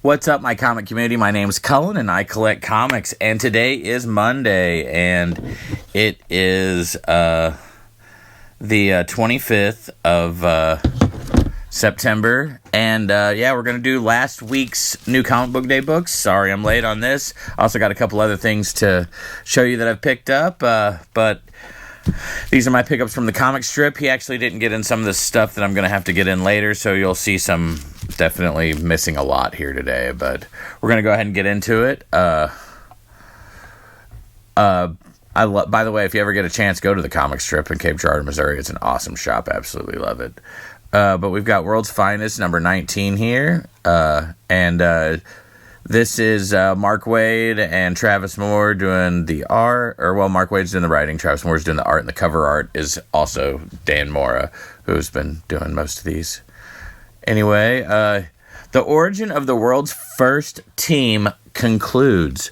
What's up, my comic community? My name's Cullen, and I collect comics. And today is Monday, and it is the 25th of September. And we're going to do last week's new comic book day books. Sorry I'm late on this. I also got a couple other things to show you that I've picked up, but these are my pickups from the Comix Strip. He actually didn't get in some of the stuff that I'm going to have to get in later, so you'll see some definitely missing a lot here today, but we're going to go ahead and get into it. By the way, if you ever get a chance, go to the Comix Strip in Cape Girardeau, Missouri. It's an awesome shop. Absolutely love it. But we've got World's Finest, number 19 here, and this is Mark Waid and Travis Moore doing the art, Mark Waid's doing the writing, Travis Moore's doing the art, and the cover art is also Dan Mora, who's been doing most of these. Anyway, the origin of the world's first team concludes.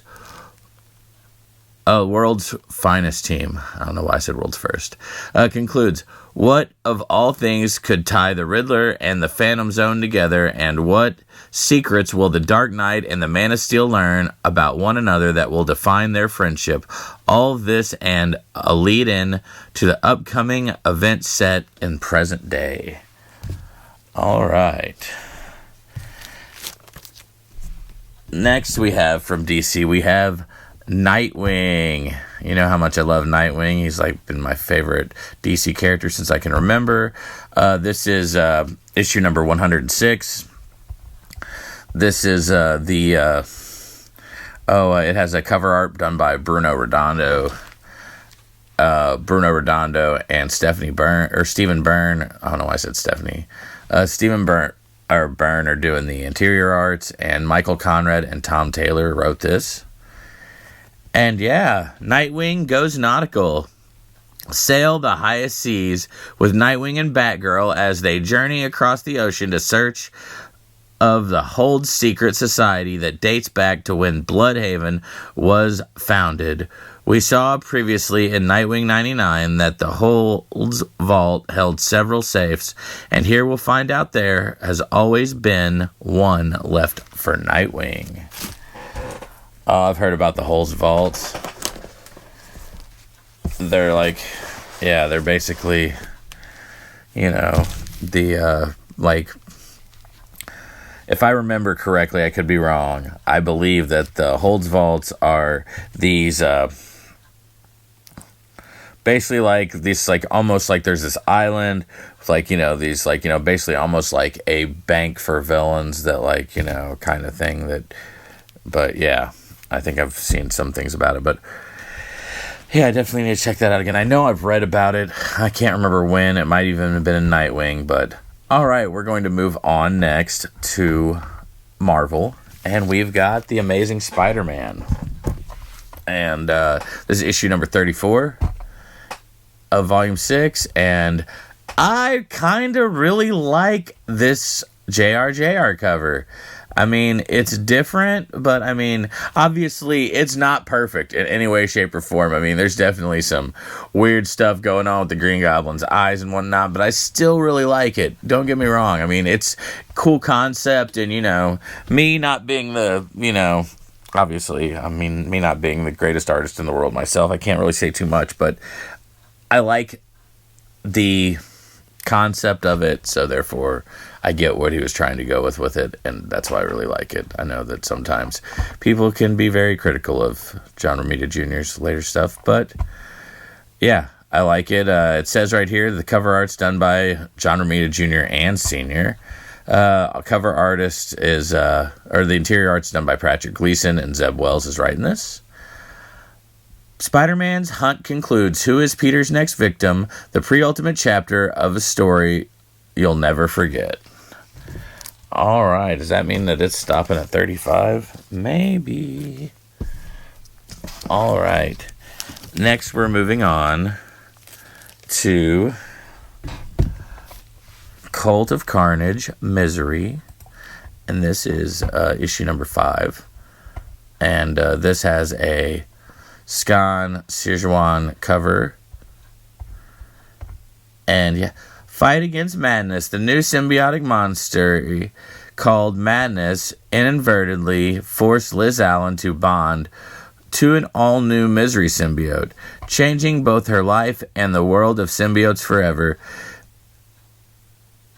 World's finest team. I don't know why I said world's first. Concludes. What of all things could tie the Riddler and the Phantom Zone together, and what secrets will the Dark Knight and the Man of Steel learn about one another that will define their friendship? All this and a lead-in to the upcoming event set in present day. All right. Next we have from DC, we have Nightwing. You know how much I love Nightwing. He's been my favorite DC character since I can remember. This is issue number 106. This is it has a cover art done by Bruno Redondo. And Stephen Byrne. I don't know why I said Stephanie. Stephen Byrne are doing the interior arts, and Michael Conrad and Tom Taylor wrote this. And yeah, Nightwing goes nautical. Sail the highest seas with Nightwing and Batgirl as they journey across the ocean to search of the Hold's secret society that dates back to when Bloodhaven was founded. We saw previously in Nightwing 99 that the Hold's vault held several safes, and here we'll find out there has always been one left for Nightwing. Oh, I've heard about the Hold's vaults. They're they're basically, if I remember correctly, I could be wrong. I believe that the Hold's vaults are these, basically almost like there's this island with basically almost like a bank for villains that kind of thing that, but yeah, I think I've seen some things about it, but yeah, I definitely need to check that out again. I know I've read about it. I can't remember when. It might even have been in Nightwing, but all right, we're going to move on next to Marvel, and we've got The Amazing Spider-Man. And this is issue number 34 of Volume 6, and I kind of really like this JRJR cover. I mean, it's different, but I mean, obviously, it's not perfect in any way, shape, or form. I mean, there's definitely some weird stuff going on with the Green Goblin's eyes and whatnot, but I still really like it. Don't get me wrong. I mean, it's cool concept, and, me not being obviously, me not being the greatest artist in the world myself, I can't really say too much, but I like the concept of it, so therefore I get what he was trying to go with it, and that's why I really like it. I know that sometimes people can be very critical of John Romita Jr.'s later stuff, but yeah, I like it. It says right here, the cover art's done by John Romita Jr. and Sr. Cover artist is, the interior art's done by Patrick Gleason, and Zeb Wells is writing this. Spider-Man's hunt concludes. Who is Peter's next victim? The pre-ultimate chapter of a story you'll never forget. All right. Does that mean that it's stopping at 35? Maybe. All right. Next, we're moving on to Cult of Carnage, Misery. And this is issue number 5. And this has a Scan Sijuan cover. And yeah, fight against madness. The new symbiotic monster called Madness inadvertently forced Liz Allen to bond to an all-new Misery symbiote, changing both her life and the world of symbiotes forever.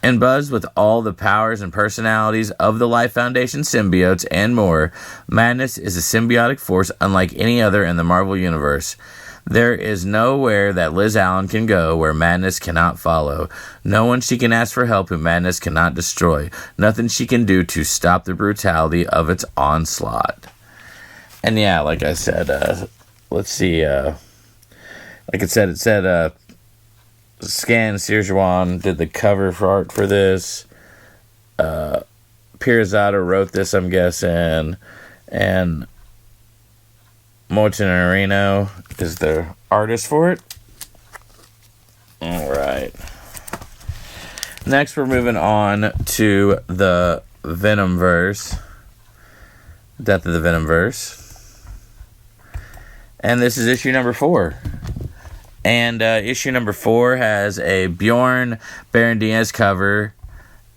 And buzzed with all the powers and personalities of the Life Foundation symbiotes and more, Madness is a symbiotic force unlike any other in the Marvel Universe. There is nowhere that Liz Allen can go where Madness cannot follow. No one she can ask for help who Madness cannot destroy. Nothing she can do to stop the brutality of its onslaught. And yeah, like I said, let's see, like it said, Scan Sirjuan did the cover for art for this. Pirzada wrote this, I'm guessing. And Mortonarino is the artist for it. Alright. Next, we're moving on to the Venomverse. Death of the Venomverse. And this is issue number 4. And issue number 4 has a Bjorn Barandias cover.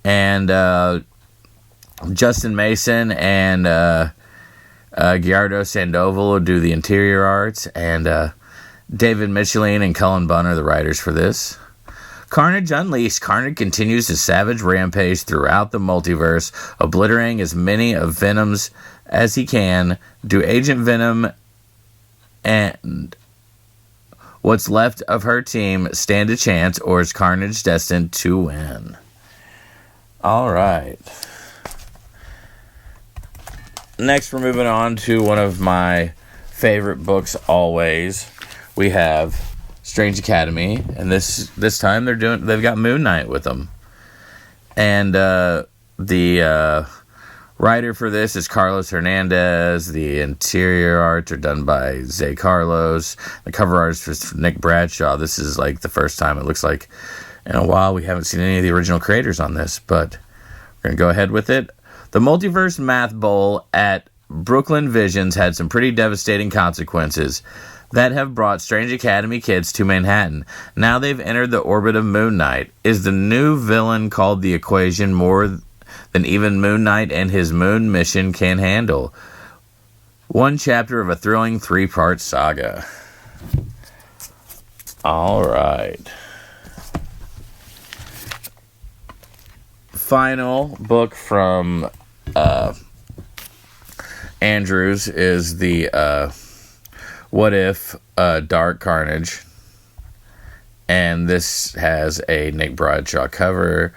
And Justin Mason and Gerardo Sandoval will do the interior arts. And David Michelin and Cullen Bunn are the writers for this. Carnage Unleashed. Carnage continues his savage rampage throughout the multiverse, obliterating as many of Venom's as he can. Do Agent Venom and what's left of her team stand a chance, or is Carnage destined to win? Alright. Next, we're moving on to one of my favorite books always. We have Strange Academy, and this time they've got Moon Knight with them. And the writer for this is Carlos Hernandez. The interior arts are done by Zay Carlos. The cover artist is Nick Bradshaw. This is like the first time it looks like in a while we haven't seen any of the original creators on this, but we're going to go ahead with it. The Multiverse Math Bowl at Brooklyn Visions had some pretty devastating consequences that have brought Strange Academy kids to Manhattan. Now they've entered the orbit of Moon Knight. Is the new villain called the Equation more than even Moon Knight and his moon mission can handle? One chapter of a thrilling 3-part saga. Alright. Final book from Andrews is the What If Dark Carnage. And this has a Nick Bradshaw cover.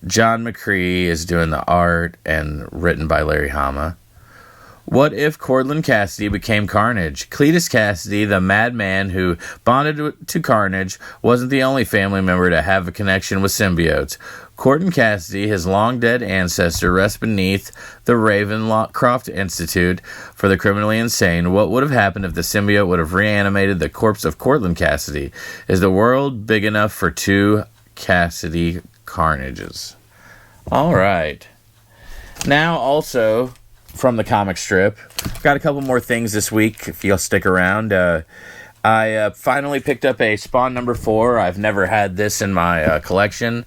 John McCree is doing the art and written by Larry Hama. What if Cortland Cassidy became Carnage? Cletus Cassidy, the madman who bonded to Carnage, wasn't the only family member to have a connection with symbiotes. Cortland Cassidy, his long-dead ancestor, rests beneath the Ravencroft Institute for the Criminally Insane. What would have happened if the symbiote would have reanimated the corpse of Cortland Cassidy? Is the world big enough for 2 Cassidy Carnages? All right. Now, also from the Comix Strip, got a couple more things this week. If you'll stick around, I finally picked up a Spawn number 4. I've never had this in my collection.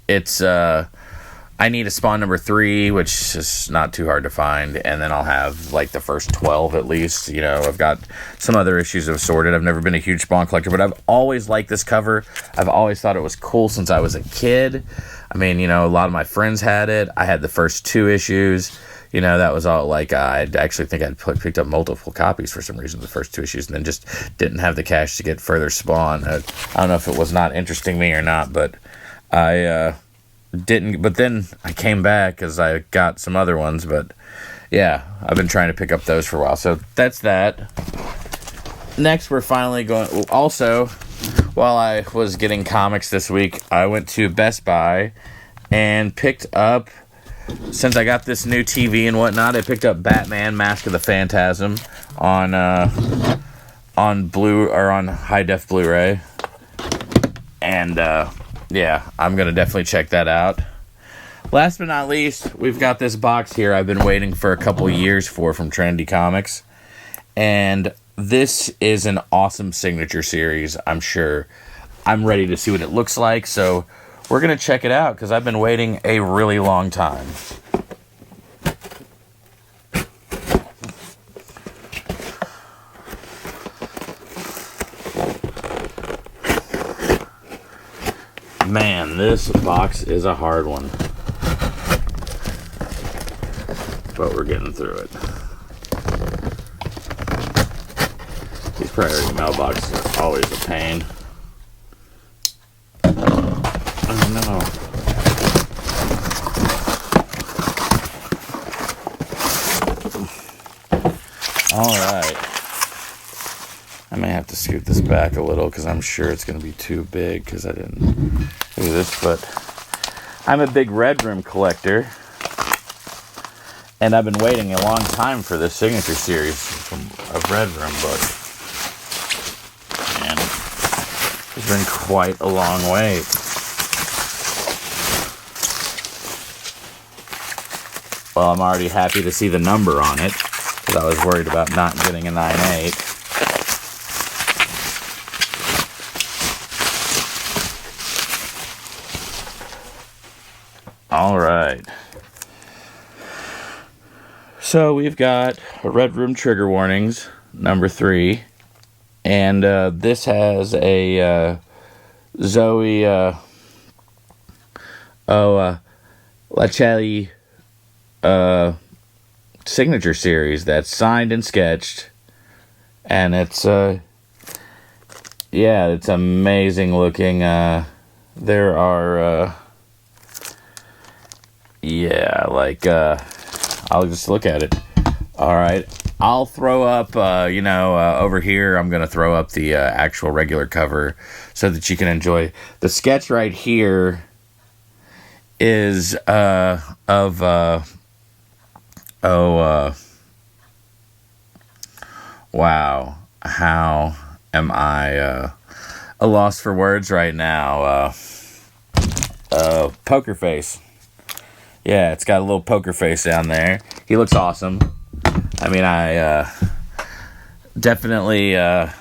It's I need a Spawn number 3, which is not too hard to find, and then I'll have like the first 12 at least. You know, I've got some other issues of Sorted. I've never been a huge Spawn collector, but I've always liked this cover. I've always thought it was cool since I was a kid. I mean, you know, a lot of my friends had it. I had the first 2 issues. You know, that was all like, I actually think I'd picked up multiple copies for some reason, the first 2 issues, and then just didn't have the cash to get further Spawn. I don't know if it was not interesting me or not, but I didn't. But then I came back because I got some other ones, but yeah, I've been trying to pick up those for a while. So that's that. Next, we're finally going. Also, while I was getting comics this week, I went to Best Buy and picked up, since I got this new TV and whatnot, I picked up Batman Mask of the Phantasm on high def Blu-ray. And yeah, I'm gonna definitely check that out. Last but not least, we've got this box here I've been waiting for a couple years for from Trendy Comics. And this is an awesome signature series, I'm sure. I'm ready to see what it looks like, so we're going to check it out because I've been waiting a really long time. Man, this box is a hard one. But we're getting through it. These priority mailboxes are always a pain. Oh no. Alright. I may have to scoot this back a little because I'm sure it's going to be too big because I didn't do this. But I'm a big Red Room collector. And I've been waiting a long time for this signature series of Red Room book. And it's been quite a long wait. Well, I'm already happy to see the number on it, because I was worried about not getting a 9/8. All right. So we've got a Red Room Trigger Warnings, number 3. And this has a Zoe Lacelli signature series that's signed and sketched. And it's, yeah, it's amazing looking. There are, yeah, like, I'll just look at it. All right. I'll throw up, over here, I'm going to throw up the actual regular cover so that you can enjoy. The sketch right here is wow. How am I a loss for words right now? Poker face. Yeah, it's got a little poker face down there. He looks awesome. I mean, I definitely I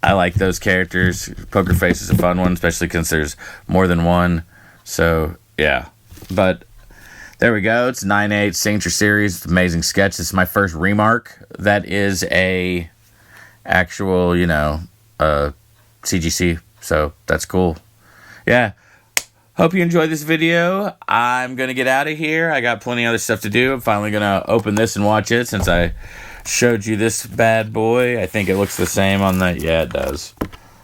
like those characters. Poker face is a fun one, especially since there's more than one. So, yeah. But there we go. It's 9/8 signature series. It's amazing sketch. This is my first remark. That is a actual, CGC. So, that's cool. Yeah. Hope you enjoyed this video. I'm going to get out of here. I got plenty of other stuff to do. I'm finally going to open this and watch it since I showed you this bad boy. I think it looks the same on the... Yeah, it does.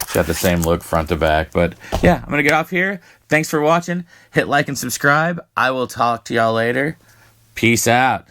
It's got the same look front to back. But yeah, I'm going to get off here. Thanks for watching. Hit like and subscribe. I will talk to y'all later. Peace out.